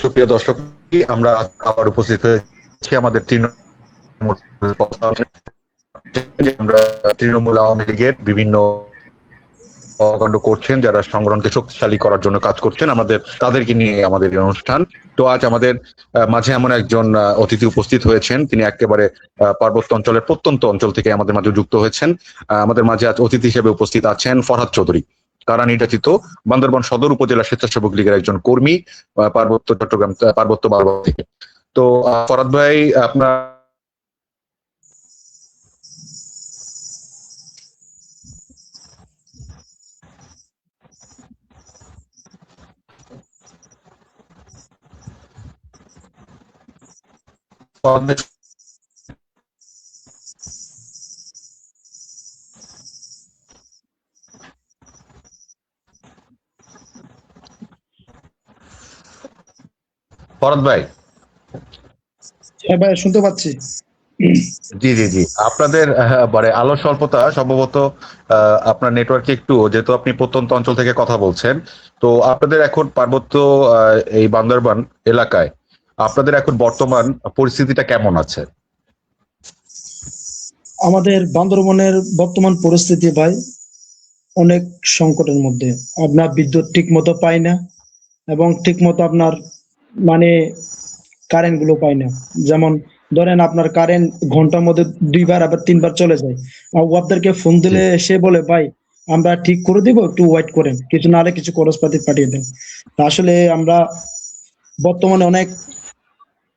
সুপ্রিয় দর্শক, আমরা আবার উপস্থিত হয়েছি আমাদের তৃণমূল আমরা তৃণমূল আওয়ামী লীগের বিভিন্ন কর্মকাণ্ড করছেন, যারা সংগঠনকে শক্তিশালী করার জন্য কাজ করছেন, আমাদের তাদেরকে নিয়ে আমাদের এই অনুষ্ঠান। তো আজ আমাদের মাঝে এমন একজন অতিথি উপস্থিত হয়েছেন, তিনি একেবারে পার্বত্য অঞ্চলের প্রত্যন্ত অঞ্চল থেকে আমাদের মাঝে যুক্ত হয়েছেন। আমাদের মাঝে আজ অতিথি হিসেবে উপস্থিত আছেন ফরহাদ চৌধুরী, কারা নির্যাতিত বান্দরবান সদর উপজেলা স্বেচ্ছাসেবক লীগের একজন কর্মী, পার্বত্য চট্টগ্রাম পার্বত্য বারবার থেকে। তো ফরহাদ ভাই, আপনার ফরহাদ ভাই। হ্যাঁ ভাই, শুনতে পাচ্ছি। জি জি জি, আপনাদের মানে আলো স্বল্পতা সম্ভবত, আপনার নেটওয়ার্কে একটু, যেহেতু আপনি প্রত্যন্ত অঞ্চল থেকে কথা বলছেন, তো আপনাদের এখন পার্বত্য এই বান্দরবান এলাকায় আপনাদের এখন বর্তমান পরিস্থিতিটা কেমন আছে? আমাদের বান্দরবনের বর্তমান পরিস্থিতি ভাই অনেক সংকটের মধ্যে। আপনার বিদ্যুৎ ঠিক মতো পাই না, এবং ঠিক মতো আপনার মানে কারেন্ট গুলো পাই না। যেমন ধরেন আপনার কারেন্ট ঘন্টার মধ্যে 2 বার আবার 3 বার চলে যায়। আর ওয়ার্ডদেরকে ফোন জি দিলে সে বলে, ভাই আমরা ঠিক করে দিব, একটু ওয়েট করেন, কিছু না হলে কিছু খরচপাতি পাঠিয়ে দেন। তা আসলে আমরা বর্তমানে অনেক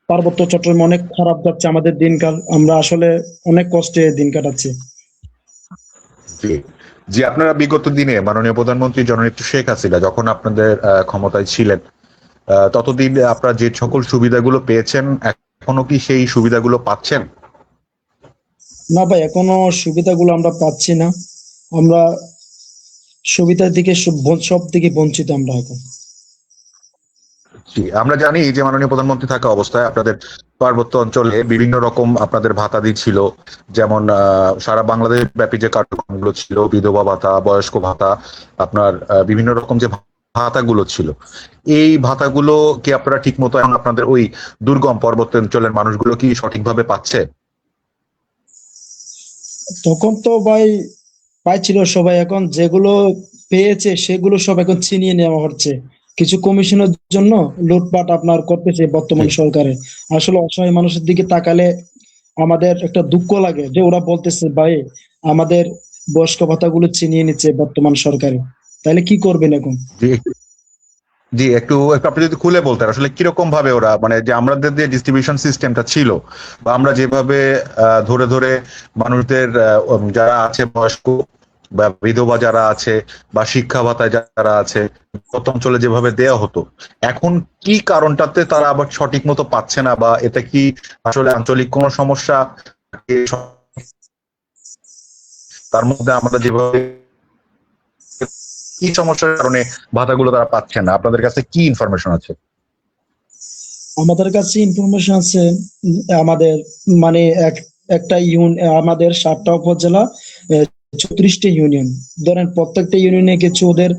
পার্বত্য চট্টগ্রামে অনেক খারাপ যাচ্ছে আমাদের দিনকাল। আমরা আসলে অনেক কষ্টে দিন কাটাচ্ছি। জি জি, আপনারা বিগত দিনে মাননীয় প্রধানমন্ত্রী জননেত্রী শেখ হাসিনা যখন আপনাদের ক্ষমতায় ছিলেন, ততদিন আপনারা যে সকল সুবিধাগুলো পেয়েছেন, এখনো কি সেই সুবিধাগুলো পাচ্ছেন? না ভাই, এখনো সুবিধাগুলো আমরা পাচ্ছি না। আমরা সুবিধার দিকে সব দিকে বঞ্চিত আমরা এখন। জি, আমরা জানি যে মাননীয় প্রধানমন্ত্রী থাকা অবস্থায় আপনাদের পার্বত্য অঞ্চলে বিভিন্ন রকম আপনাদের ভাতা দিচ্ছিল, যেমন সারা বাংলাদেশ ব্যাপী যে কার্যক্রমগুলো ছিল, বিধবা ভাতা, বয়স্ক ভাতা, আপনার বিভিন্ন রকম যে ভাতাগুলো ছিল, এই ভাতাগুলো কি আপনারা ঠিক মতো এখন আপনাদের ওই দুর্গম পার্বত্য অঞ্চলের মানুষগুলো কি সঠিকভাবে পাচ্ছে? তখন তো ভাই পাইছিল সবাই, এখন যেগুলো পেয়েছে সেগুলো সব এখন ছিনিয়ে নেওয়া হচ্ছে কিছু কমিশনের জন্য। লুটপাট আপনার করতেছে জি বর্তমান সরকারে। আসলে অসহায় মানুষের দিকে তাকালে আমাদের একটা দুঃখ লাগে যে ওরা বলতেছে, ভাই আমাদের বয়স্ক ভাতাগুলো ছিনিয়ে নিচ্ছে বর্তমান সরকারে, তাহলে কি করবেন এখন? জি জি, একটু একটু আপনি যদি খুলে বলতেন আসলে কিরকম ভাবে ওরা, মানে যে আমাদের যে ডিস্ট্রিবিউশন সিস্টেমটা ছিল, বা আমরা যেভাবে ধরে ধরে মানুষদের যারা আছে বয়স্ক বা বিধবা যারা আছে বা শিক্ষা ভাতায় যারা আছে, গত অঞ্চলে যেভাবে দেয়া হতো, এখন কি কারণটাতে তারা আবার সঠিক মতো পাচ্ছে না, বা এটা কি আসলে আঞ্চলিক কোনো সমস্যা, তার মধ্যে আমরা যেভাবে কি সমস্যার কারণে ভাতাগুলো তারা পাচ্ছে না, আপনাদের কাছে কি ইনফরমেশন আছে? আমাদের কাছে ইনফরমেশন আছে। আমাদের মানে একটা আমাদের 7টা উপজেলা, 34টা ইউনিয়ন। ধরেন প্রত্যেকটা ইউনিয়নে কিছু ওদের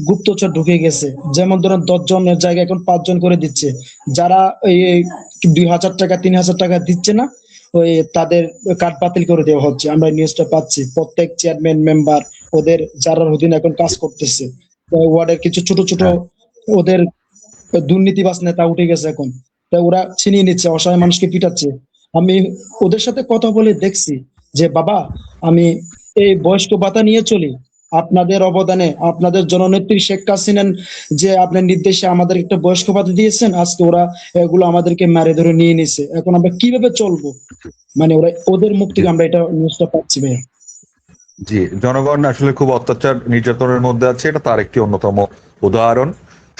গুপ্তচর ঢুকে গেছে। যেমন ধরেন 10 জনের জায়গায় এখন 5 জন করে দিচ্ছে। যারা এই 2,000 টাকা 3,000 টাকা দিচ্ছে না, ওই তাদের কার্ড বাতিল করে দেওয়া হচ্ছে। আমরা নিউজটা পাচ্ছি, প্রত্যেক চেয়ারম্যান মেম্বার ওদের যারা অধীনে এখন কাজ করতেছে। ওয়ার্ডের কিছু ছোট ছোট হ্যাঁ ওদের দুর্নীতিবাজ নেতা উঠে গেছে এখন। তাই ওরা ছিনিয়ে নিচ্ছে, অসহায় মানুষকে পিটাচ্ছে। আমি ওদের সাথে কথা বলে দেখছি যে, বাবা আমি এই বয়স্ক ভাতা নিয়ে চলি, আপনাদের অবদানে, আপনাদের জননেত্রী শেখ হাসিনা যে আপনার নির্দেশে আমাদের একটা বয়স্ক ভাতা দিয়েছেন, আজকে ওরা এগুলো আমাদেরকে মেরে ধরে নিয়ে নিছে। এখন আমরা কিভাবে চলবো? মানে ওরা, ওদের মুখ জি থেকে আমরা এটা নিউজটা পাচ্ছি ভাই। জি, জনগণ আসলে খুব অত্যাচার নির্যাতনের মধ্যে আছে, এটা তার একটি অন্যতম উদাহরণ।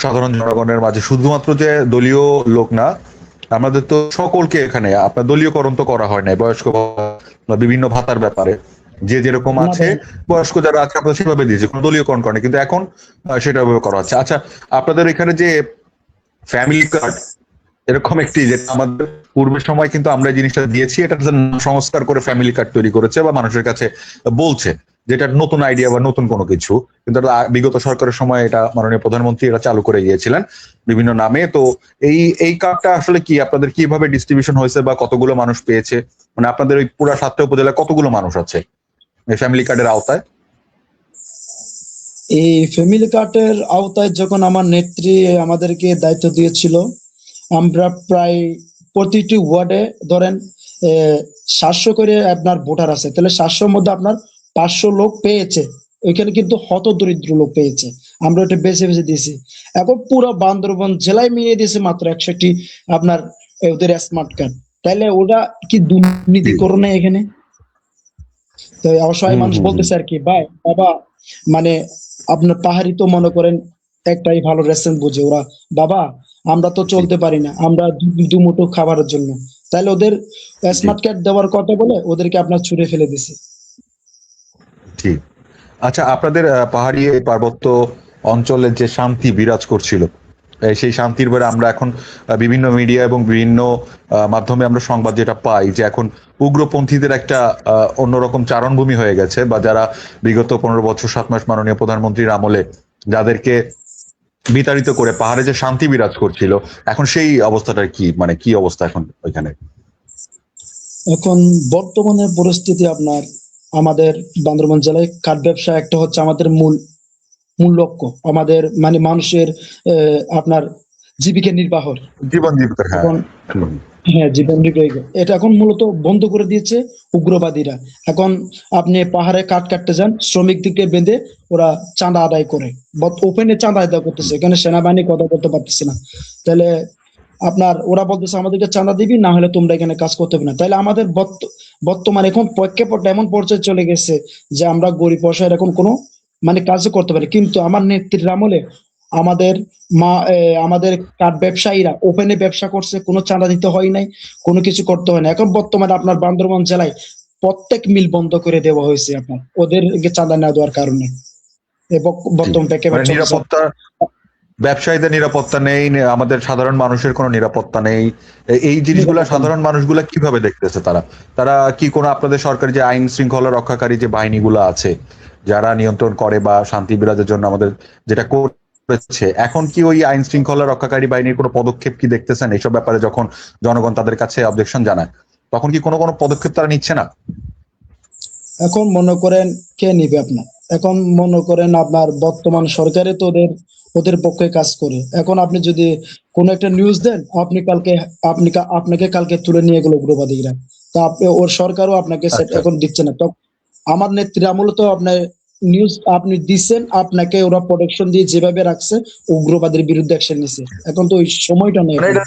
সাধারণ জনগণের মাঝে শুধুমাত্র যে দলীয় লোক না, আমাদের তো সকলকে এখানে আপনার দলীয়করণ তো করা হয় নাই, বয়স্ক বা বিভিন্ন ভাতার ব্যাপারে যে যেরকম না আছে, ভাই, বয়স্ক যারা আছে আপনারা সেভাবে দিয়েছে, কোনো দলীয়করণ করেনি, কিন্তু এখন সেটা করা হচ্ছে। আচ্ছা, আপনাদের এখানে যে ফ্যামিলি কার্ড এরকম একটি, যেটা আমাদের পূর্বের সময় কিন্তু আমরা এই জিনিসটা দিয়েছি, এটা সংস্কার করে ফ্যামিলি কার্ড তৈরি করেছে বা মানুষের কাছে বলছে, যেটা নতুন আইডিয়া বা নতুন কোনো কিছু, কিন্তু বিগত সরকারের সময় এটা মাননীয় প্রধানমন্ত্রী এটা চালু করে গিয়েছিলেন বিভিন্ন নামে। তো এই কার্ডটা আসলে কি আপনাদের কিভাবে ডিস্ট্রিবিউশন হয়েছে বা কতগুলো মানুষ পেয়েছে, মানে আপনাদের ওই পুরা 7টা উপজেলায় কতগুলো মানুষ আছে এই ফ্যামিলি কার্ডের আওতায়? এই ফ্যামিলি কার্ডের আওতায় যখন আমার নেত্রী আমাদেরকে দায়িত্ব দিয়েছিল, আমরা প্রায় প্রতিটি ওয়ার্ডে ধরেন 700 করে আপনার ভোটার আছে, তাহলে 700-র মধ্যে আপনার 500 লোক পেয়েছে। ওইখানে কিন্তু হত দরিদ্র লোক পেয়েছে, আমরা ওটা বেছে বেছে দিয়েছি। এখন পুরো বান্দরবান জেলায় মিলিয়ে দিয়েছে মাত্র 100টি আপনার ওদের স্মার্ট কার্ড। তাহলে ওরা কি দুর্নীতি করে না এখানে? তো অসহায় হুম মানুষ হুম হুম। বলতেছে আর কি, ভাই বাবা, মানে আপনার পাহাড়ি তো মনে করেন একটাই ভালো রেস্টুরেন্ট বুঝে ওরা, বাবা আমরা তো জি চলতে পারি না, আমরা দুমুঠো খাবারের জন্য। তাহলে ওদের জি স্মার্ট কার্ড দেওয়ার কথা বলে ওদেরকে আপনার ছুড়ে ফেলে দিছে। জি। আচ্ছা, আপনাদের পাহাড়ি এই পার্বত্য অঞ্চলের যে শান্তি বিরাজ করছিল, সেই শান্তির পরে আমরা এখন বিভিন্ন মিডিয়া এবং বিভিন্ন মাধ্যমে আমরা সংবাদ যেটা পাই যে এখন উগ্রপন্থীদের একটা অন্যরকম চারণভূমি হয়ে গেছে, বা যারা বিগত 15 বছর 7 মাস মাননীয় প্রধানমন্ত্রীর আমলে যাদেরকে বিতাড়িত করে পাহাড়ে যে শান্তি বিরাজ করছিল, এখন সেই অবস্থাটার কি, মানে কি অবস্থা এখন ওইখানে? এখন বর্তমানে পরিস্থিতি আপনার আমাদের বান্দরবান জেলায় কাঠ ব্যবসা একটা হচ্ছে আমাদের মূল মূল লক্ষ্য, আমাদের মানে মানুষের আপনার জীবিকা নির্বাহর। জীবন জীবিকা, হ্যাঁ। এখন হুম, হ্যাঁ, জীবন বিক্রয় এটা এখন মূলত বন্ধ করে দিয়েছে উগ্রবাদীরা। এখন আপনি পাহাড়ে কাঠ কাটতে যান, শ্রমিকদেরকে বেঁধে ওরা চাঁদা আদায় করে, ওপেনে চাঁদা আদায় করতেছে, হুম, এখানে সেনাবাহিনী কথা বলতে পারতেছে না। তাহলে আপনার ওরা বলতেছে আমাদেরকে চাঁদা দিবি, না হলে তোমরা এখানে কাজ করতে হবে না। তাহলে আমাদের বর্তমানে এখন প্রেক্ষাপট এমন পর্যায়ে চলে গেছে যে আমরা গরিব অসহায় এখন কোনো মানে কাজও করতে পারি। কিন্তু আমার নেত্রীর আমলে আমাদের আমাদের কাঠ ব্যবসায়ীরা ওপেনে ব্যবসা করছে, কোনো চাঁদা দিতে হয় নাই, কোনো কিছু করতে হয় না। এখন বর্তমানে আপনার বান্দরবান জেলায় প্রত্যেক মিল বন্ধ করে দেওয়া হয়েছে আপনার ওদেরকে চাঁদা না দেওয়ার কারণে। জি। বর্তমান প্রেক্ষাপট মানে চলতেছে। নিরাপত্তা, ব্যবসায়ীদের নিরাপত্তা নেই, আমাদের সাধারণ মানুষের কোনো নিরাপত্তা নেই। এই জিনিসগুলা নিরাপত্তা নেই। সাধারণ মানুষগুলা কিভাবে দেখতেছে? তারা তারা কি কোনো আপনাদের সরকারি যে আইন শৃঙ্খলা রক্ষাকারী যে বাহিনীগুলো আছে, যারা নিয়ন্ত্রণ করে বা শান্তি বিরাজের জন্য আমাদের যেটা করেছে, এখন কি ওই আইন শৃঙ্খলা রক্ষাকারী বাহিনীর কোনো পদক্ষেপ কি দেখতেছেন এইসব ব্যাপারে? যখন জনগণ তাদের কাছে অবজেকশন জানায়, তখন কি কোনো কোনো পদক্ষেপ তারা নিচ্ছে না? এখন মনে করেন কে নিবে আপনার, এখন মনে করেন আপনার বর্তমান সরকারে তো ওদের ওদের পক্ষে কাজ করে। এখন আপনি যদি কোন একটা নিউজ দেন, আপনি কালকে আপনাকে কালকে তুলে নিয়ে গেল উগ্রবাদীরা। তা আপনি ওর সরকারও আপনাকে আচ্ছা, এখন দিচ্ছে না। তো আমার নেত্রী আমলে তো আপনার নিউজ আপনি দিচ্ছেন, আপনাকে ওরা প্রোটেকশন দিয়ে যেভাবে রাখছে, উগ্রবাদের বিরুদ্ধে অ্যাকশন নিছে। এখন তো ওই সময়টা নেই মানে এখন। এটা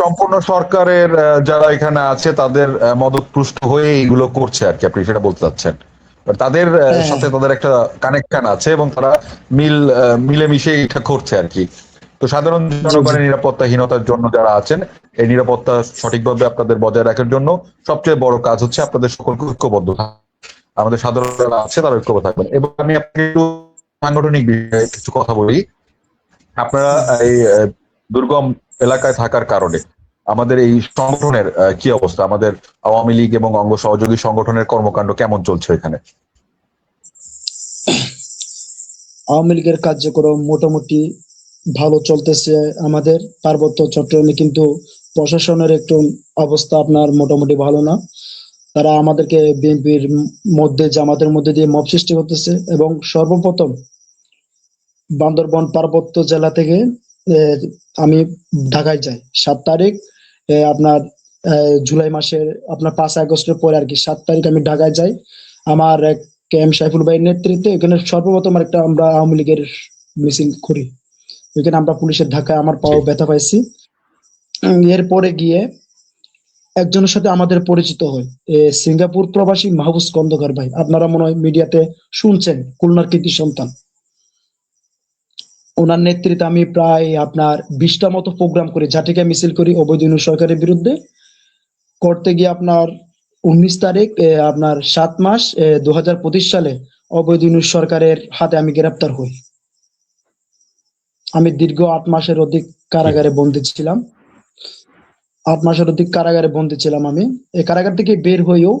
সম্পূর্ণ সরকারের যারা এখানে আছে তাদের মদতপুষ্ট হয়ে এইগুলো করছে আর কি, আপনি সেটা বলতে চাচ্ছেন? তাদের হ্যাঁ, সাথে তাদের একটা কানেকশন আছে এবং তারা মিলেমিশে এটা করছে আর কি। তো সাধারণ জি জি জনগণের নিরাপত্তাহীনতার জন্য যারা আছেন, এই নিরাপত্তা সঠিকভাবে আপনাদের বজায় রাখার জন্য সবচেয়ে বড় কাজ হচ্ছে আপনাদের সকলকে ঐক্যবদ্ধ থাকা। আমাদের সাধারণ যারা আছে তারা ঐক্যবদ্ধ থাকবেন। এবং আমি আপনাকে একটু সাংগঠনিক বিষয়ে কিছু কথা বলি। আপনারা হ্যাঁ। এই দুর্গম এলাকায় থাকার কারণে আমাদের এই সংগঠনের কি অবস্থা? আমাদের আওয়ামী লীগ এবং অঙ্গ সহযোগী সংগঠনের কর্মকাণ্ড কেমন চলছে এখানে? আওয়ামী লীগের কার্যক্রম মোটামুটি ভালো চলতেছে আমাদের পার্বত্য চট্টগ্রামে, কিন্তু প্রশাসনের একটু অবস্থা আপনার মোটামুটি ভালো না। তারা আমাদেরকে বিএনপির মধ্যে জামাতের মধ্যে দিয়ে মব সৃষ্টি করতেছে। এবং সর্বপ্রথম বান্দরবান পার্বত্য জেলা থেকে আহ, আমি ঢাকায় যাই 7 তারিখ, আপনার জুলাই মাসের আপনার 5 আগস্টের পরে আর কি। 7 তারিখ আমি ঢাকায় যাই আমার এক KM সাইফুল ভাইয়ের নেতৃত্বে। এখানে সর্বপ্রথম একটা আমরা আওয়ামী লীগের মিছিল করি। এখানে আমরা পুলিশের ধাক্কায় আমার জি পাও ব্যথা পাইছি। এরপরে গিয়ে একজনের সাথে আমাদের পরিচিত হয়, সিঙ্গাপুর প্রবাসী মাহবুজ খন্দকার ভাই, আপনারা মনে হয় মিডিয়াতে শুনছেন, খুলনার কৃতি সন্তান। ওনার নেতৃত্বে আমি প্রায় আপনার 20টা মতো প্রোগ্রাম করি, ঝাঁটিকা মিছিল করি অবৈধ ইউনূস সরকারের বিরুদ্ধে। করতে গিয়ে আপনার 19 তারিখ আপনার 7 মাস 2025 সালে অবৈধ ইউনূস সরকারের হাতে আমি গ্রেপ্তার হই। আমি দীর্ঘ 8 মাসের অধিক জি কারাগারে বন্দী ছিলাম। 8 মাসের অধিক কারাগারে বন্দী ছিলাম আমি। এই কারাগার থেকে বের হয়েও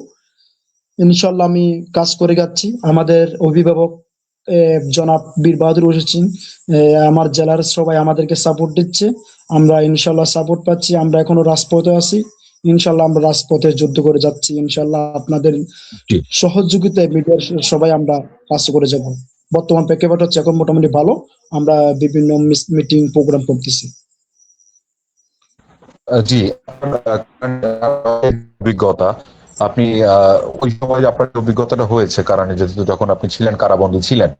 ইনশাল্লাহ আমি কাজ করে যাচ্ছি। আমাদের অভিভাবক জনাব বীর বাহাদুর হোসেন, আমার জেলার সবাই আমাদেরকে সাপোর্ট দিচ্ছে। আমরা ইনশাল্লাহ সাপোর্ট পাচ্ছি। আমরা এখনো রাজপথে আছি। ইনশাল্লাহ আমরা রাজপথে যুদ্ধ করে যাচ্ছি। ইনশাল্লাহ আপনাদের জি। সহযোগিতায় মিডিয়ার সবাই আমরা কাজ করে যাব। বর্তমান প্রেক্ষাপট হচ্ছে এখন মোটামুটি ভালো। আমরা বিভিন্ন মিটিং প্রোগ্রাম করতেছি। জি, আপনার অভিজ্ঞতা, আপনি ওই সময় যে আপনার যে অভিজ্ঞতাটা হয়েছে কারা নির্যাতিত যখন আপনি ছিলেন, কারাবন্দী ছিলেন,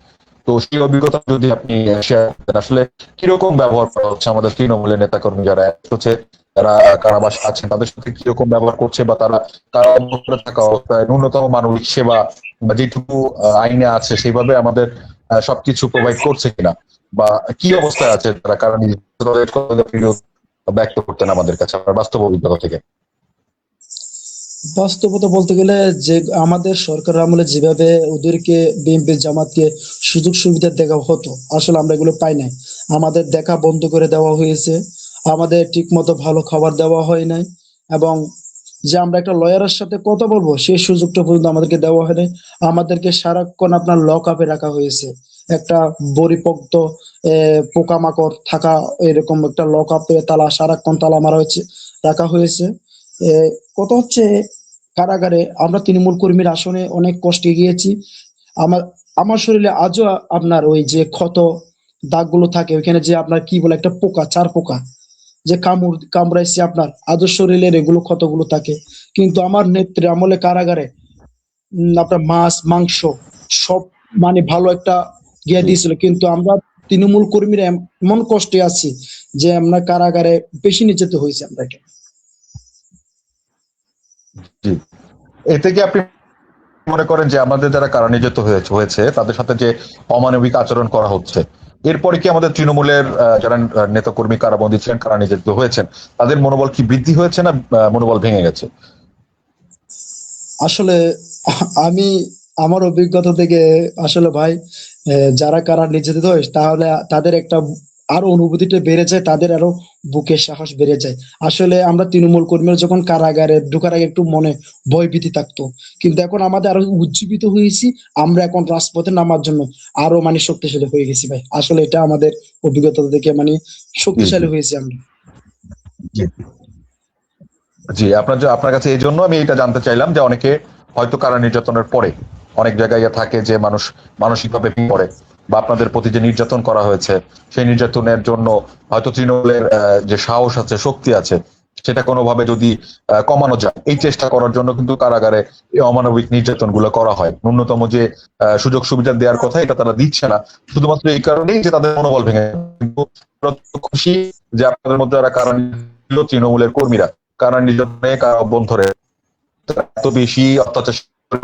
তো সেই অভিজ্ঞতা যদি আপনি শেয়ার করতেন, আসলে কিরকম ব্যবহার করা হচ্ছে আমাদের তৃণমূলের নেতাকর্মী যারা হচ্ছে, যারা কারাবাসে আছেন, তাদের সাথে কিরকম ব্যবহার করছে, বা তারা কারাবন্দী থাকা অবস্থায় ন্যূনতম মানবিক সেবা বা যেটুকু আইনে আছে সেইভাবে আমাদের সবকিছু প্রোভাইড করছে কিনা, বা কি অবস্থায় আছে তারা কারা নির্যাতিত, তাদের ব্যক্ত করতেন আমাদের কাছে আপনার বাস্তব অভিজ্ঞতা থেকে। বাস্তবতা বলতে গেলে যে আমাদের সরকার আমলে যেভাবে ওদেরকে বিএনপি জামাতকে সুযোগ সুবিধা দেওয়া হতো, আসলে আমরা এগুলো পাই নাই। আমাদের দেখা বন্ধ করে দেওয়া হয়েছে। আমাদের ঠিক মতো ভালো খাবার দেওয়া হয় নাই। এবং যে আমরা একটা লয়ারের সাথে কথা বলবো সেই সুযোগটা পর্যন্ত আমাদেরকে দেওয়া হয় নাই। আমাদেরকে সারাক্ষণ আপনার লক আপে রাখা হয়েছে। একটা পরিপক্ত পোকামাকড় থাকা এরকম একটা লক আপে তালা, সারাক্ষণ তালা মারা হয়েছে, রাখা হয়েছে। কথা হচ্ছে কারাগারে আমরা তৃণমূল কর্মীর আসনে অনেক কষ্টে গিয়েছি। আমার আমার শরীরে আজও আপনার ওই যে ক্ষত দাগগুলো থাকে, ওইখানে যে আপনার কি বলে একটা পোকা, চার পোকা যে কামড়াইছে, আপনার আজও শরীরের এগুলো ক্ষতগুলো থাকে। কিন্তু আমার নেত্রী আমলে কারাগারে আপনার মাছ মাংস সব মানে ভালো একটা গিয়ে জি, দিয়েছিল। কিন্তু আমরা তৃণমূল কর্মীরা এমন কষ্টে আছি যে আমরা কারাগারে বেশি নির্যাতিত হয়েছে আমরা। জি। এতে কি আপনি মনে করেন যে আমাদের যারা কারা নির্যাতিত হয়েছে তাদের সাথে যে অমানবিক আচরণ করা হচ্ছে, এরপরে কি আমাদের তৃণমূলের যারা নেতাকর্মী কারাবন্দী ছিলেন, কারা নির্যাতিত হয়েছেন, তাদের মনোবল কি বৃদ্ধি হয়েছে না মনোবল ভেঙে গেছে? আসলে আমি আমার অভিজ্ঞতা থেকে আসলে ভাই, যারা কারা নির্যাতিত হয় তাহলে তাদের একটা আরো অনুভূতিটা বেড়ে যায়, তাদের আরো বুকের সাহস বেড়ে যায়। আসলে আমরা তৃণমূল কর্মীরা যখন কারাগারে ঢোকার আগে একটু মনে ভয় ভীতি থাকতো, কিন্তু এখন আমাদের আরো উজ্জীবিত হয়েছি। আমরা এখন রাজপথে নামার জন্য আরো মানে শক্তিশালী হয়ে গেছি ভাই। আসলে এটা আমাদের অভিজ্ঞতা থেকে মানে জি, জি, শক্তিশালী হয়েছি আমরা। জি। জি, আপনার কাছে এই জন্য আমি এটা জানতে চাইলাম যে অনেকে হয়তো কারা নির্যাতনের পরে অনেক জায়গায় থাকে যে মানুষ মানসিকভাবে ভেঙে পড়ে, বা আপনাদের প্রতি যে নির্যাতন করা হয়েছে সেই নির্যাতনের জন্য হয়তো তৃণমূলের যে সাহস আছে, শক্তি আছে, সেটা কোনোভাবে যদি কমানো যায়, এই চেষ্টা করার জন্য কিন্তু কারাগারে এই অমানবিক নির্যাতন গুলো করা হয়। ন্যূনতম যে সুযোগ সুবিধা দেওয়ার কথা এটা তারা দিচ্ছে না, শুধুমাত্র এই কারণেই যে তাদের মনোবল ভেঙে যায়। কিন্তু আমরা তো খুশি যে আপনাদের মধ্যে যারা কারা তৃণমূলের কর্মীরা কারা নির্যাতনে কারা অভ্যন্তরে এত বেশি অত্যাচার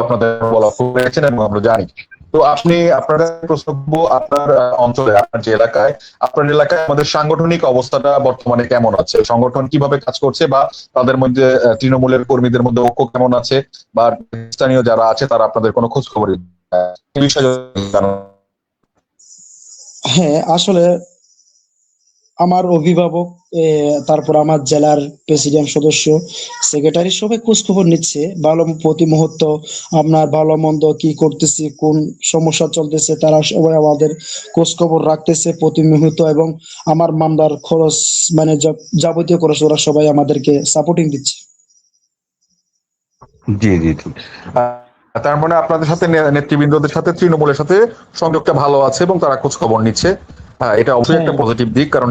আপনাদের বলা করেছেন এবং আমরা জানি। তো আপনি আপনার প্রশ্ন করবো, আপনার অঞ্চলে, আপনার এলাকায় আমাদের সাংগঠনিক অবস্থাটা বর্তমানে কেমন আছে, সংগঠন কিভাবে কাজ করছে, বা তাদের মধ্যে তৃণমূলের কর্মীদের মধ্যে ঐক্য কেমন আছে, বা স্থানীয় যারা আছে তারা আপনাদের কোনো খোঁজ খবর এই বিষয়ে জানান। হ্যাঁ, আসলে আমার অভিভাবক, তারপর আমার জেলার প্রেসিডেন্ট সদস্য, সেক্রেটারি সবাই খোঁজ খবর নিচ্ছে ভালো প্রতি মুহূর্ত। আপনার ভালো মন্দ কি করতেছি, কোন সমস্যা চলতেছে, তারা সবাই আমাদের খোঁজ খবর রাখতেছে প্রতি মুহূর্ত। এবং আমার মামলার খরচ মানে যাবতীয় খরচ ওরা সবাই আমাদেরকে সাপোর্টিং দিচ্ছে। জি, জি, জি। তার মানে আপনাদের সাথে নেতৃবৃন্দদের সাথে তৃণমূলের সাথে সংযোগটা ভালো আছে এবং তারা খোঁজ খবর নিচ্ছে। হ্যাঁ, এটা অবশ্যই হ্যাঁ, একটা পজিটিভ দিক, কারণ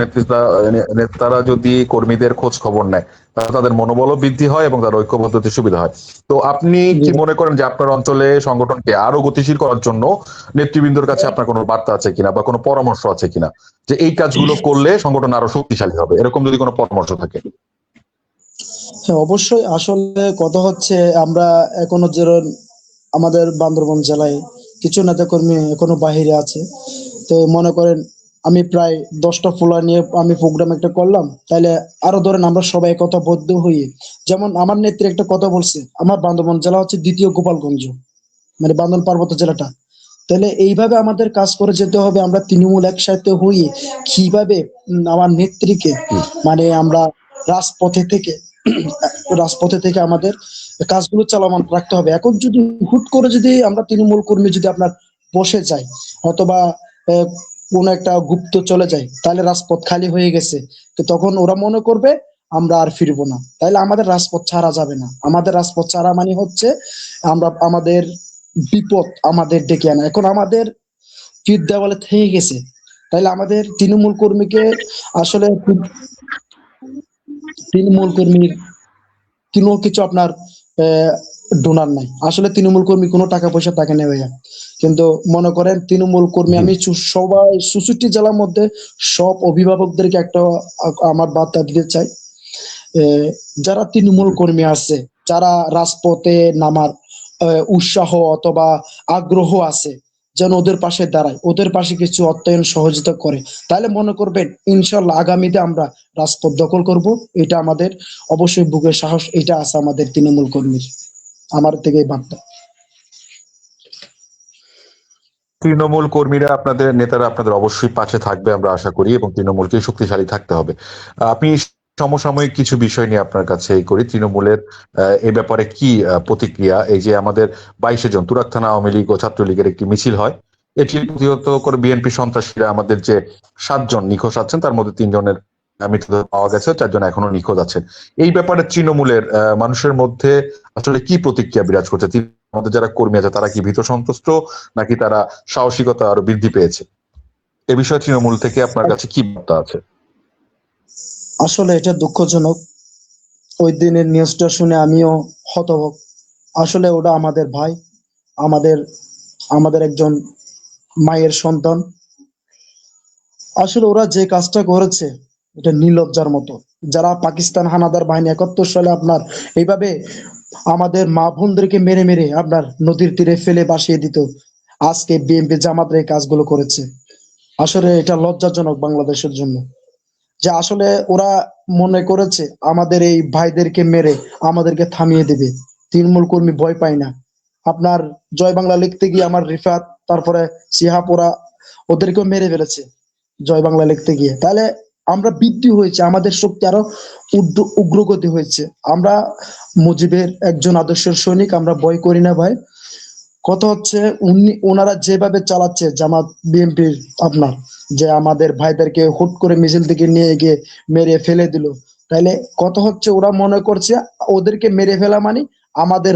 নেতারা যদি কর্মীদের খোঁজ খবর নেয় তাহলে তাদের মনোবলও বৃদ্ধি হয় এবং তার ঐক্যবদ্ধতে সুবিধা হয়। তো আপনি জি কি ভাই। মনে করেন যে আপনার অঞ্চলে সংগঠনকে আরো গতিশীল করার জন্য নেতৃবৃন্দর কাছে আপনার কোনো বার্তা আছে কিনা, বা কোনো পরামর্শ আছে কিনা, যে এই কাজগুলো করলে সংগঠন আরো শক্তিশালী হবে, এরকম যদি কোনো পরামর্শ থাকে? হ্যাঁ, অবশ্যই। আসলে কথা হচ্ছে আমরা এখনো যেরকম আমাদের বান্দরবান জেলায় কিছু নেতাকর্মী এখনো বাহিরে আছে। তো মনে করেন আমি প্রায় 10টা ফুলা নিয়ে আমি প্রোগ্রাম একটা করলাম, তাহলে আরো ধরেন আমরা সবাই একতাবদ্ধ হয়ে, যেমন আমার নেত্রী একটা কথা বলছে, আমার বান্দরবান জেলা হচ্ছে দ্বিতীয় গোপালগঞ্জ, মানে বান্দরবান পার্বত্য জেলাটা। তাহলে এইভাবে আমাদের কাজ করে যেতে হবে। আমরা তৃণমূল একসাথে হয়ে কিভাবে আমার নেত্রীকে জি, মানে আমরা রাজপথে থেকে রাজপথে থেকে আমাদের কাজগুলো চালামান রাখতে হবে। এখন যদি হুট করে যদি আমরা তৃণমূল কর্মী যদি আপনার বসে যাই অথবা আহ, কোন একটা গুপ্ত চলে যায়, তাহলে রাজপথ খালি হয়ে গেছে। তো তখন ওরা মনে করবে আমরা আর ফিরবো না, তাহলে আমাদের রাজপথ ছাড়া যাবে না। আমাদের রাজপথ ছাড়া মানে হচ্ছে আমরা আমাদের বিপদ আমাদের ডেকে আনা। এখন আমাদের পিঠ দেওয়ালে থেয়ে গেছে, তাইলে আমাদের তৃণমূল কর্মীকে আসলে তৃণমূল কর্মীর কোনো কিছু আপনার ডোনার নাই। আসলে তৃণমূল কর্মী কোনো টাকা পয়সা তাকে নেই ভাইয়া। কিন্তু মনে করেন তৃণমূল কর্মী, জি আমি সবাই ৬৪ জেলার মধ্যে সব অভিভাবকদেরকে একটা আমার বার্তা দিতে চাই। যারা তৃণমূল জি কর্মী আছে, যারা রাজপথে নামার উৎসাহ অথবা আগ্রহ আছে, যেন ওদের পাশে দাঁড়ায়, ওদের পাশে কিছু অর্থায়ন সহযোগিতা করে। তাহলে মনে করবেন ইনশাল্লাহ আগামীতে আমরা রাজপথ দখল করব। এটা আমাদের অবশ্যই বুকের সাহস এটা আছে আমাদের তৃণমূল কর্মীর। আমার থেকে এই বার্তা। তৃণমূল কর্মীরা, আপনাদের নেতারা আপনাদের অবশ্যই পাশে থাকবে আমরা আশা করি, এবং তৃণমূলকে শক্তিশালী থাকতে হবে। আপনি সমসাময়িক কিছু বিষয় নিয়ে আপনার কাছে এই করি, তৃণমূলের এই ব্যাপারে কি প্রতিক্রিয়া? এই যে আমাদের 22 জন তুরাগ থানা আওয়ামী লীগ ও ছাত্রলীগের একটি মিছিল হয়, এটি প্রতিহত করে বিএনপি সন্ত্রাসীরা আমাদের যে 7 জন নিখোঁজ আছেন তার মধ্যে 3 জনের মৃতদেহ পাওয়া গেছে, 4 জন এখনো নিখোঁজ আছেন। এই ব্যাপারে তৃণমূলের মানুষের মধ্যে আসলে কি প্রতিক্রিয়া বিরাজ করছে? আমাদের যারা কর্মী আছে তারা কি ভীত সন্ত্রস্ত, নাকি তারা সাহসিকতা আরো বৃদ্ধি পেয়েছে? এ বিষয়ে তৃণমূল থেকে আপনার কাছে কি বার্তা আছে? আসলে এটা দুঃখজনক। ওই দিনের নিউজটা শুনে আমিও হতভম্ব। আসলে ওটা আমাদের ভাই, আমাদের আমাদের একজন মায়ের সন্তান। আসলে ওরা যে কাজটা করেছে এটা নির্লজ্জার মতো। যারা পাকিস্তান হানাদার বাহিনী 71 সালে আপনার এইভাবে আমাদের মা বোনদেরকে মেরে মেরে আপনার নদীর তীরে ফেলে ভাসিয়ে দিত, আজকে বিএনপি জামাতের এই কাজগুলো করেছে। আসলে এটা লজ্জাজনক বাংলাদেশের জন্য, যে আসলে ওরা মনে করেছে আমাদের এই ভাইদেরকে মেরে আমাদেরকে থামিয়ে দেবে। তৃণমূল কর্মী ভয় পায় না। আপনার জয় বাংলা লিখতে গিয়ে আমার রিফাত, তারপরে সিহাব, ওরা ওদেরকেও মেরে ফেলেছে জয় বাংলা লিখতে গিয়ে। তাহলে আমরা বৃদ্ধি হয়েছে, আমাদের শক্তি আরো উগ্রগতি হয়েছে। আমরা মুজিবের একজন আদর্শের সৈনিক, আমরা ভয় করি না ভাই। কথা হচ্ছে ওনারা যেভাবে চালাচ্ছে জামাত বিএনপির আপনার, যে আমাদের ভাইদেরকে হুট করে মিছিল থেকে নিয়ে গিয়ে মেরে ফেলে দিল, তাইলে কথা হচ্ছে ওরা মনে করছে ওদেরকে মেরে ফেলা মানে আমাদের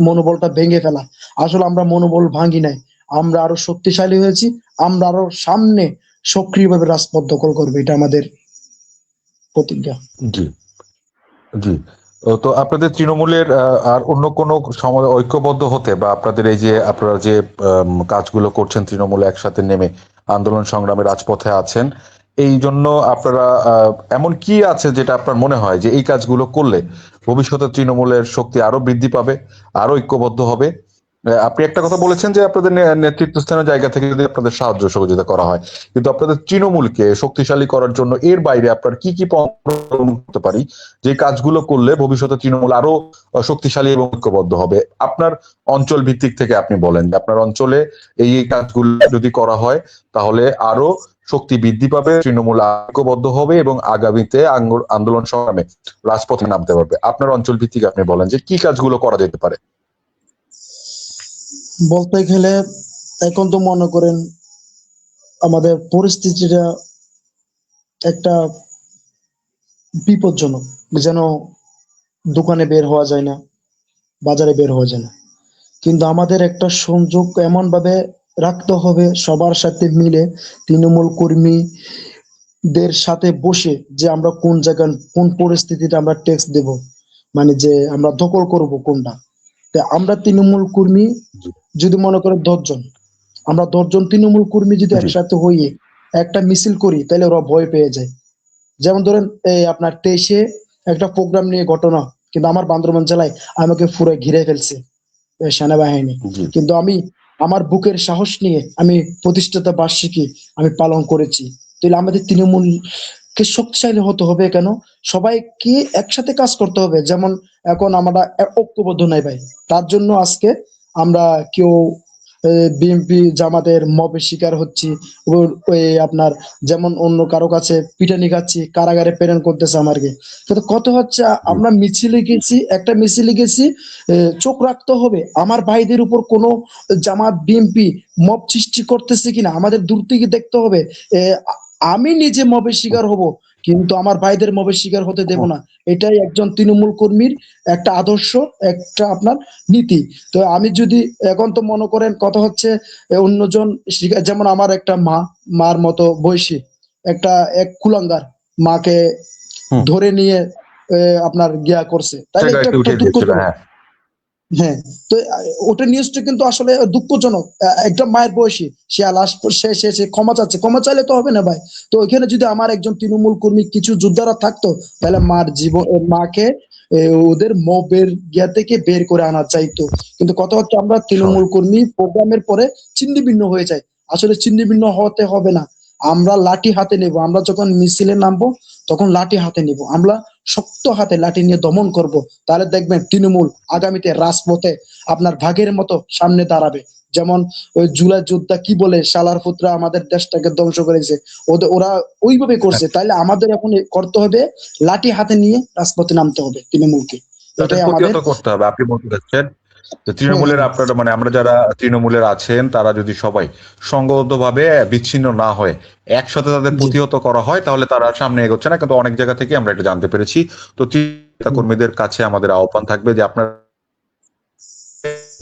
মনোবলটা ভেঙে ফেলা। আসলে আমরা মনোবল ভাঙি নাই, আমরা আরো শক্তিশালী হয়েছি। আমরা আরো সামনে সক্রিয়ভাবে রাজপথ দখল করবো, এটা আমাদের প্রতিজ্ঞা। জি জি তো আপনাদের তৃণমূলের আর অন্য কোনো সময় ঐক্যবদ্ধ হতে, বা আপনাদের এই যে আপনারা যে কাজগুলো করছেন তৃণমূলে একসাথে নেমে আন্দোলন সংগ্রামে রাজপথে আছেন, এই জন্য আপনারা এমন কি আছে যেটা আপনার মনে হয় যে এই কাজগুলো করলে ভবিষ্যতে তৃণমূলের শক্তি আরো বৃদ্ধি পাবে, আরো ঐক্যবদ্ধ হবে? আপনি একটা কথা বলেছেন যে আপনাদের নেতৃত্বস্থানীয় জায়গা থেকে যদি আপনাদের সাহায্য সহযোগিতা করা হয়, কিন্তু আপনাদের তৃণমূলকে শক্তিশালী করার জন্য এর বাইরে আপনার কি কি পন্থা অবলম্বন করতে পারি, যে কাজগুলো করলে ভবিষ্যতে তৃণমূল আরো শক্তিশালী এবং ঐক্যবদ্ধ হবে? আপনার অঞ্চল ভিত্তিক থেকে আপনি বলেন যে আপনার অঞ্চলে এই এই কাজগুলো যদি করা হয় তাহলে আরো শক্তি বৃদ্ধি পাবে, তৃণমূল ঐক্যবদ্ধ হবে এবং আগামীতে আন্দোলন সংগ্রামে রাজপথে নামতে পারবে। আপনার অঞ্চল ভিত্তিক আপনি বলেন যে কি কাজগুলো করা যেতে পারে। বলতে গেলে এখন তো মনে করেন আমাদের পরিস্থিতিটা একটা বিপজ্জনক, যেন দোকানে বের হওয়া যায় না, বাজারে বের হওয়া যায় না। কিন্তু আমাদের একটা সংযোগ এমন ভাবে রাখতে হবে সবার সাথে মিলে, তৃণমূল কর্মীদের সাথে বসে, যে আমরা কোন জায়গায় কোন পরিস্থিতিতে আমরা ট্যাক্স দেব, মানে যে আমরা দখল করব কোনটা। তা আমরা তৃণমূল কর্মী জি যদি মনে করে 10 জন, আমরা 10 জন তৃণমূল কর্মী যদি জি একসাথে হইয়ে একটা মিছিল করি, তাহলে ওরা ভয় পেয়ে যায়। যেমন ধরেন এই আপনার 23-এ একটা প্রোগ্রাম নিয়ে ঘটনা, কিন্তু আমার বান্দরবান জেলায় আমাকে পুরো ঘিরে ফেলছে সেনাবাহিনী। জি কিন্তু আমি আমার বুকের সাহস নিয়ে আমি প্রতিষ্ঠাতা বার্ষিকী আমি পালন করেছি। তাহলে আমাদের তৃণমূলকে শক্তিশালী হতে হবে কেন, সবাইকে একসাথে কাজ করতে হবে। যেমন এখন আমরা ঐক্যবদ্ধ নাই ভাই, তার জন্য আজকে আমরা কেউ বিএনপি জামাতের মবের শিকার হচ্ছি, ওই আপনার যেমন অন্য কারো কাছে পিটানি খাচ্ছি, কারাগারে প্রেরণ করতেছে আমাকে। কিন্তু কত হচ্ছে জি। আমরা মিছিলে গেছি, একটা মিছিলে গেছি, চোখ রাখতে হবে আমার ভাইদের উপর কোনো জামাত বিএনপি মব সৃষ্টি করতেছে কিনা, আমাদের দূর থেকে দেখতে হবে। আমি নিজে মবের শিকার হব, কিন্তু আমার ভাইদের মবের শিকার হতে দেব না। এটাই একজন তৃণমূল কর্মীর একটা আদর্শ, একটা আপনার নীতি। তো আমি যদি এখন তো মনে করেন কথা হচ্ছে অন্যজন যেমন আমার একটা মার মতো বয়সী একটা এক কুলাঙ্গার মাকে হুম, ধরে নিয়ে আপনার গিয়া করছে, তাইলে এটা গাড়িতে একটা উঠিয়ে দিয়েছিল, দুঃখজনক। হ্যাঁ। হ্যাঁ, তো ওটা নিউজটা কিন্তু আসলে দুঃখজনক। একটা মায়ের বয়সী সে লাশ, সে ক্ষমা চাচ্ছে, ক্ষমা চাইলে তো হবে না ভাই। তো ওইখানে যদি আমার একজন তৃণমূল কর্মী কিছু যোদ্ধারা থাকতো, তাহলে মার জীবন মাকে ওদের মবের গিয়া থেকে বের করে আনা চাইতো। কিন্তু কথা হচ্ছে আমরা তৃণমূল কর্মী প্রোগ্রামের পরে ছিন্ন ভিন্ন হয়ে যায়। আসলে ছিন্ন ভিন্ন হতে হবে না, আমরা লাঠি হাতে নেব। আমরা যখন মিছিলে নামবো তখন লাঠি হাতে নিব, আমরা শক্ত হাতে লাঠি নিয়ে দমন করব। তাহলে দেখবেন তৃণমূল আগামীতে রাজপথে আপনার ভাগের মতো সামনে দাঁড়াবে। যেমন ওই জুলাই যোদ্ধা কি বলে, শালার পুত্রা আমাদের দেশটাকে ধ্বংস করেছে, ওরা ওইভাবে করছে। তাইলে আমাদের এখন করতে হবে লাঠি হাতে নিয়ে রাজপথে নামতে হবে তৃণমূলকে। তাদের এটাই আমাদের। প্রতিহত করতে হবে। আপনি বলতে চাচ্ছেন যে হ্যাঁ, তৃণমূলের হ্যাঁ, আপনারা মানে আমরা যারা তৃণমূলের আছেন তারা যদি সবাই সংগতভাবে বিচ্ছিন্ন না হয় একসাথে তাদের জি, প্রতিহত করা হয় তাহলে তারা সামনে এগোচ্ছে না, কিন্তু অনেক জায়গা থেকে আমরা এটা জানতে পেরেছি। তো নেতা হুম, কর্মীদের কাছে আমাদের আহ্বান থাকবে যে আপনারা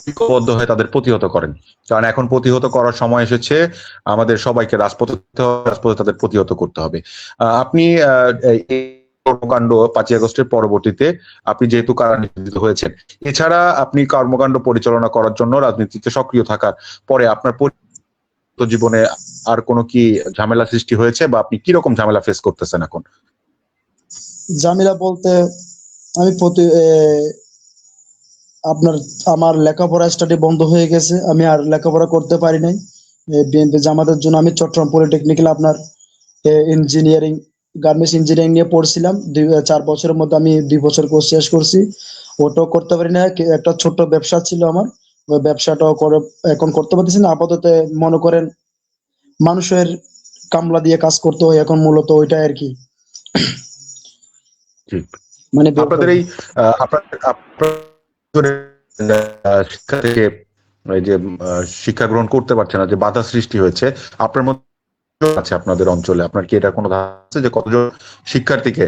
ঐক্যবদ্ধ হয়ে তাদের প্রতিহত করেন, কারণ এখন প্রতিহত করার সময় এসেছে। আমাদের সবাইকে রাজপথে রাজপথে তাদের প্রতিহত করতে হবে। আপনি এই কর্মকাণ্ড 5ই আগস্টের পরবর্তীতে আপনি যেহেতু কারানির্যাতিত হয়েছেন, এছাড়া আপনি কর্মকাণ্ড পরিচালনা করার জন্য রাজনীতিতে সক্রিয় থাকার পরে আপনার জীবনে আর কোনো কি ঝামেলা সৃষ্টি হয়েছে, বা আপনি কি রকম ঝামেলা ফেস করতেছেন এখন? জামিলা বলতে আমি আপনার আমার লেখাপড়া স্টাডি বন্ধ হয়ে গেছে, আমি আর লেখাপড়া করতে পারি নাই। বিএনপি জামাতের জন্য আমি চট্টগ্রাম পলিটেকনিক্যাল আপনার ইঞ্জিনিয়ারিং, গার্মেন্টস ইঞ্জিনিয়ারিং নিয়ে পড়ছিলাম। 4 বছরের মধ্যে আমি 2 বছর কোর্স শেষ করছি, ওটাও করতে পারি না। একটা ছোট্ট ব্যবসা ছিল আমার, ওই ব্যবসাটাও করে এখন করতে পারতেছি না আপাতত। মনে করেন মানুষের কামলা দিয়ে কাজ করতে হয় এখন, মূলত ওইটাই আর কি। ঠিক। মানে আপনাদের এই আপনার আপনার শিক্ষা থেকে এই যে শিক্ষা গ্রহণ করতে পারছে না, যে বাধা সৃষ্টি হয়েছে আপনার মধ্যে আছে আপনাদের অঞ্চলে, আপনার কি এটা কোনো ধারণা আছে যে কতজন শিক্ষার্থীকে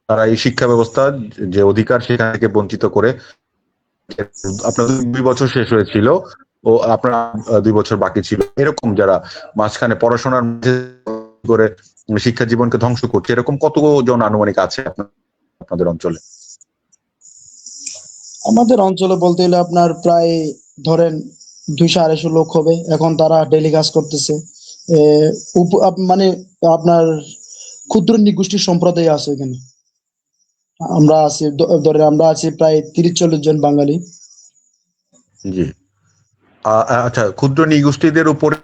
তারা এই শিক্ষা ব্যবস্থা যে অধিকার সেখান থেকে বঞ্চিত করে? আপনাদের 2 বছর শেষ হয়েছিল ও আপনার 2 বছর বাকি ছিল, এরকম যারা মাঝখানে পড়াশোনার মাঝে করে শিক্ষা জীবনকে ধ্বংস করছে, এরকম কতজন আনুমানিক আছে আপনাদের অঞ্চলে? আমাদের অঞ্চলে বলতে গেলে আপনার প্রায় ধরেন 200-250 লোক হবে। এখন তারা ডেইলি কাজ করতেছে। মানে আপনার ক্ষুদ্র নিগোষ্ঠী সম্প্রদায় আছে এখানে। আমরা আছি ধরেন আমরা আছি প্রায় 30-40 জন বাঙালি। জি। আচ্ছা, ক্ষুদ্র নৃগোষ্ঠীদের উপরে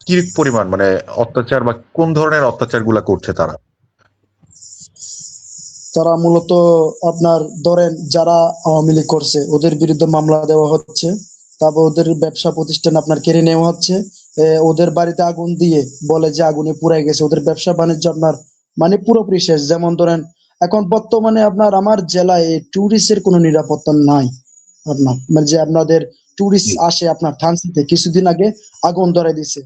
কি পরিমাণ মানে অত্যাচার, বা কোন ধরনের অত্যাচার গুলা করছে তারা? তারা মূলত আপনার ধরেন যারা আওয়ামী লীগ করছে ওদের বিরুদ্ধে মামলা দেওয়া হচ্ছে, তারপর ওদের ব্যবসা প্রতিষ্ঠান আপনার কেড়ে নেওয়া হচ্ছে। ওদের বাড়িতে আগুন দিয়ে বলে যে আগুনে পুড়াই গেছে, ওদের ব্যবসা বাণিজ্য আপনার মানে পুরোপুরি শেষ। যেমন ধরেন এখন বর্তমানে আপনার আমার জেলায় ট্যুরিস্টের কোনো নিরাপত্তা নাই। আপনার মানে যে আপনাদের ট্যুরিস্ট জি। আসে আপনার থানচিতে কিছুদিন আগে আগুন ধরাই দিছে।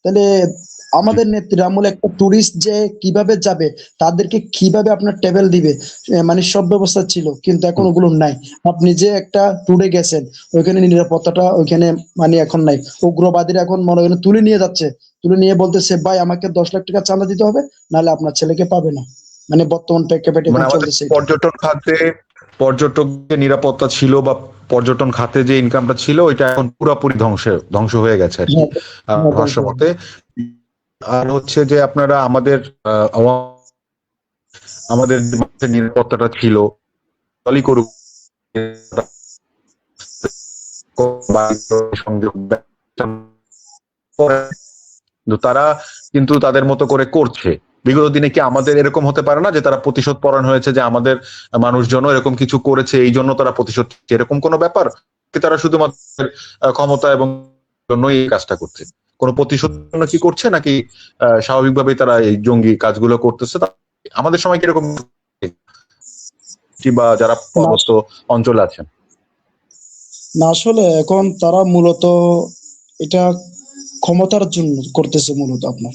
তাহলে জি। আমাদের নেত্রী আমূল একটা ট্যুরিস্ট যে কিভাবে যাবে, তাদেরকে কিভাবে আপনার টেবিল দিবে, মানে সব ব্যবস্থা ছিল, কিন্তু এখন হুম। ওগুলো নাই। আপনি যে একটা ট্যুরে গেছেন ওইখানে নিরাপত্তাটা ওইখানে মানে এখন নাই। উগ্রবাদীরা এখন মনে করেন তুলে নিয়ে যাচ্ছে, তুলে নিয়ে বলতেছে ভাই আমাকে 10 লাখ টাকা চাঁদা দিতে হবে, নাহলে আপনার ছেলেকে পাবে না। মানে বর্তমান প্রেক্ষাপটে এখন মানে আমাদের চলতেছে এটা। পর্যটন খাতে পর্যটকদের নিরাপত্তা ছিল, বা পর্যটন খাতে যে ইনকামটা ছিল ওইটা এখন পুরোপুরি ধ্বংস হয়ে গেছে আর কি, হ্যাঁ, হ্যাঁ, ভাষ্য মতে। আর হচ্ছে যে আপনারা আমাদের আমাদের যে নিরাপত্তাটা ছিল দলই করুক, সংযোগ কিন্তু তারা কিন্তু তাদের মতো করে করছে। বিগত দিনে কি আমাদের এরকম হতে পারে না যে তারা প্রতিশোধ পরায়ণ হয়েছে, যে আমাদের মানুষজনও এরকম কিছু করেছে এই জন্য তারা প্রতিশোধ, এরকম কোনো ব্যাপার কি? তারা শুধুমাত্র ক্ষমতা এবং জন্যই এই কাজটা করছে? কোনো প্রতিশোধের জন্য কি করছে, নাকি স্বাভাবিকভাবেই তারা এই জঙ্গি কাজগুলো করতেছে? আমাদের সময় কিরকম, বা যারা না, পার্বত্য অঞ্চলে আছেন? না আসলে এখন তারা মূলত এটা ক্ষমতার জন্য করতেছে, মূলত আপনার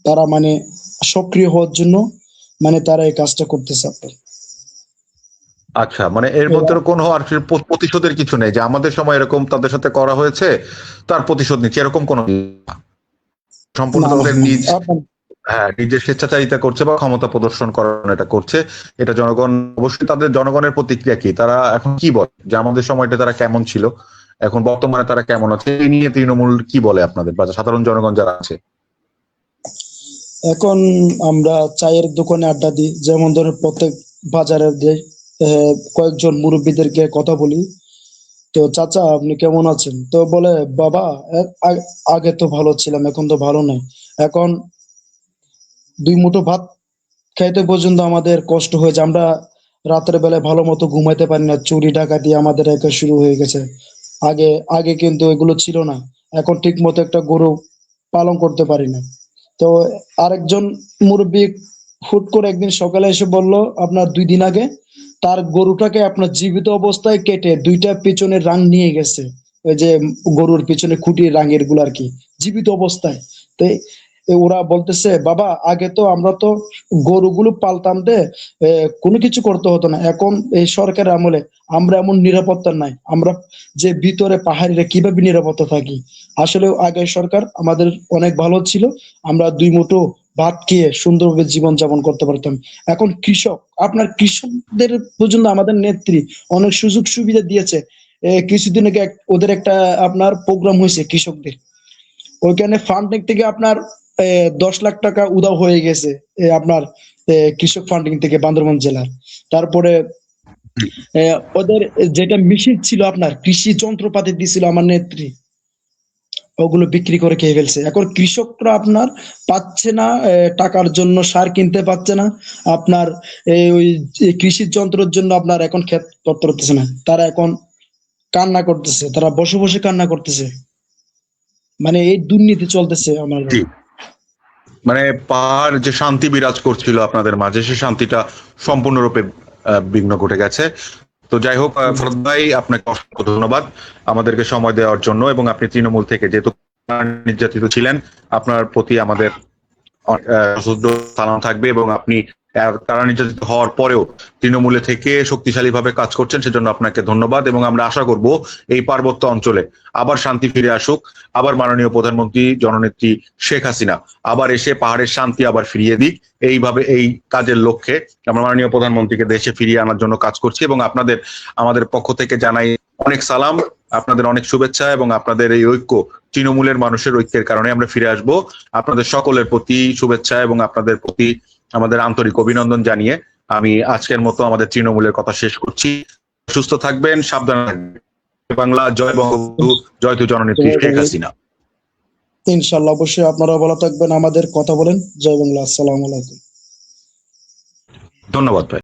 তারা মানে সক্রিয় হওয়ার জন্য মানে তারা এই কাজটা করতেছে আপনার। আচ্ছা, মানে এর মধ্যে এরা কোনো আর কি প্রতিশোধের কিছু নেই যে আমাদের সময় এরকম তাদের সাথে করা হয়েছে, তার প্রতিশোধ নিচ্ছে, এরকম কোনো না। সম্পূর্ণ না না তাদের না নিজ, আপনার হ্যাঁ, নিজের স্বেচ্ছাচারিতা করছে বা ক্ষমতা প্রদর্শন করার জন্য এটা করছে। এটা জনগণ অবশ্যই, তাদের জনগণের প্রতিক্রিয়া কি, তারা এখন কি বলে যে আমাদের সময়টা তারা কেমন ছিল, এখন বর্তমানে তারা কেমন আছে, এই নিয়ে তৃণমূল কি বলে আপনাদের বা সাধারণ জনগণ যারা আছে? এখন আমরা চায়ের দোকানে আড্ডা দিই, যেমন ধরেন প্রত্যেক বাজারের যে কয়েকজন মুরব্বীদেরকে কথা বলি, তো চাচা আপনি কেমন আছেন, তো বলে বাবা আগে তো ভালো ছিলাম, এখন তো ভালো নাই। এখন দুই মুঠো ভাত খাইতে পর্যন্ত আমাদের কষ্ট হয়েছে, আমরা রাতের বেলায় ভালো মতো ঘুমাইতে পারি না, চুরি ডাকাতি আমাদের একা শুরু হয়ে গেছে। আগে আগে কিন্তু এগুলো ছিল না। এখন ঠিক মতো একটা গরু পালন করতে পারি না। তো আরেকজন মুরব্বী হুট করে একদিন সকালে এসে বলল, আপনার 2 দিন আগে তার গরুটাকে আপনার জীবিত অবস্থায় কেটে দুইটা পিছনের রাং নিয়ে গেছে। ওই যে গরুর পিছনে খুঁটির রাঙের গুলো আর কি, জীবিত অবস্থায়। তো ওরা বলতেছে বাবা আগে তো আমরা তো গরুগুলো পালতাম দে, কোনো কিছু করতে হতো না, এখন এই সরকারের আমলে আমরা এমন নিরাপত্তা নাই, আমরা যে ভিতরে পাহাড়িরা কিভাবে নিরাপত্তা থাকি। আসলে আগের সরকার আমাদের অনেক ভালো ছিল, আমরা দুই মুঠো ভাত খেয়ে সুন্দরভাবে জীবন যাপন করতে পারতাম। এখন কৃষক, আপনার কৃষকদের পর্যন্ত আমাদের নেত্রী অনেক সুযোগ সুবিধা দিয়েছে। কিছুদিন আগে ওদের একটা আপনার প্রোগ্রাম হয়েছে কৃষকদের, ওইখানে ফান্ডিং থেকে আপনার 10 লাখ টাকা উধাও হয়ে গেছে, আপনার কৃষক ফান্ডিং থেকে বান্দরবান জেলার। তারপরে ওদের যেটা মেশিন ছিল, আপনার কৃষি যন্ত্রপাতি দিছিল আমার নেত্রী, ওগুলো বিক্রি করে খেয়ে ফেলছে। এখন কৃষকরা আপনার পাচ্ছে না, টাকার জন্য সার কিনতে পাচ্ছে না, আপনার ওই যে কৃষি যন্ত্রের জন্য আপনার এখন ক্ষেত করতে পারতেছে না, তারা এখন কান্না করতেছে, তারা বসে বসে কান্না করতেছে। মানে এই দুর্নীতি চলতেছে আমার। জি, মানে পাহাড় যে শান্তি বিরাজ করছিল আপনাদের মাঝে, সে শান্তিটা সম্পূর্ণরূপে বিঘ্ন ঘটে গেছে। তো যাই হোক, ফরদ ভাই, আপনাকে অসংখ্য ধন্যবাদ আমাদেরকে সময় দেওয়ার জন্য, এবং আপনি তৃণমূল থেকে যেহেতু নির্যাতিত ছিলেন, আপনার প্রতি আমাদের সশ্রদ্ধ সালাম থাকবে, এবং আপনি তারা নির্যাতিত হওয়ার পরেও তৃণমূলে থেকে শক্তিশালী ভাবে কাজ করছেন, সেজন্য আপনাকে ধন্যবাদ। এবং আমরা আশা করব এই পার্বত্য অঞ্চলে আবার শান্তি ফিরে আসুক, আবার মাননীয় প্রধানমন্ত্রী জননেত্রী শেখ হাসিনা আবার এসে পাহাড়ের শান্তি আবার ফিরিয়ে দিক। এইভাবে এই কাজের লক্ষ্যে আমরা মাননীয় প্রধানমন্ত্রীকে দেশে ফিরিয়ে আনার জন্য কাজ করছি, এবং আপনাদের আমাদের পক্ষ থেকে জানাই অনেক সালাম, আপনাদের অনেক শুভেচ্ছা, এবং আপনাদের এই ঐক্য, তৃণমূলের মানুষের ঐক্যের কারণে আমরা ফিরে আসব। আপনাদের সকলের প্রতি শুভেচ্ছা এবং আপনাদের প্রতি আমাদের আন্তরিক অভিনন্দন জানিয়ে আমি আজকের মতো আমাদের তৃণমূলের কথা শেষ করছি। সুস্থ থাকবেন, সাবধানে থাকবেন। বাংলা, জয় বঙ্গবন্ধু, জয় তু জননেত্রী শেখ হাসিনা। ইনশাল্লাহ, অবশ্যই আপনারা ভালো থাকবেন, আমাদের কথা বলেন। জয় বাংলা, আসসালামু আলাইকুম। ধন্যবাদ ভাই।